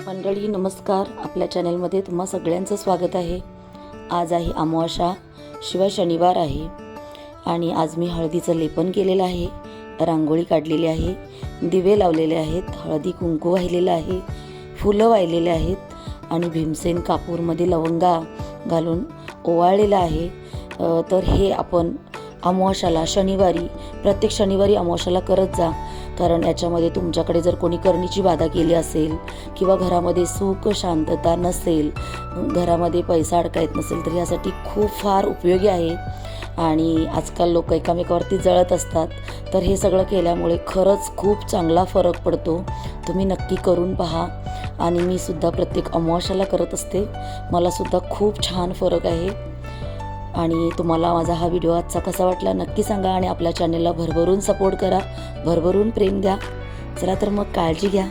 मंडळी नमस्कार. आपल्या चॅनलमध्ये तुम्हा सगळ्यांचं स्वागत आहे. आज आहे अमावास्या, शिवाय शनिवार आहे आणि आज मी हळदीचं लेपन केलेलं आहे, रांगोळी काढलेली आहे, दिवे लावलेले आहेत, हळदी कुंकू वाहिलेलं आहे, फुलं वाहिलेले आहेत आणि भीमसेन कापूरमध्ये लवंगा घालून ओवाळलेलं आहे. तर हे आपण अमावास्याला शनिवारी, प्रत्येक शनिवारी अमावास्याला करत जा. कारण याच्यामध्ये तुमच्याकडे जर कोणी करणीची बाधा केली असेल किंवा घरामध्ये सुख शांतता नसेल, घरामध्ये पैसा अडकायत नसेल, तर यासाठी खूप फार उपयोगी आहे. आणि आजकाल लोक एकामेकावरती जळत असतात, तर हे सगळं केल्यामुळे खरंच खूप चांगला फरक पडतो. तुम्ही नक्की करून पहा. आणि मी सुद्धा प्रत्येक अमावास्याला करत असते. मला सुद्धा खूप छान फरक आहे. आणि तुम्हाला माझा हा व्हिडिओ आजचा कसा वाटला नक्की सांगा आणि आपल्या चॅनलला भरभरून सपोर्ट करा, भरभरून प्रेम द्या. चला तर मग काळजी घ्या.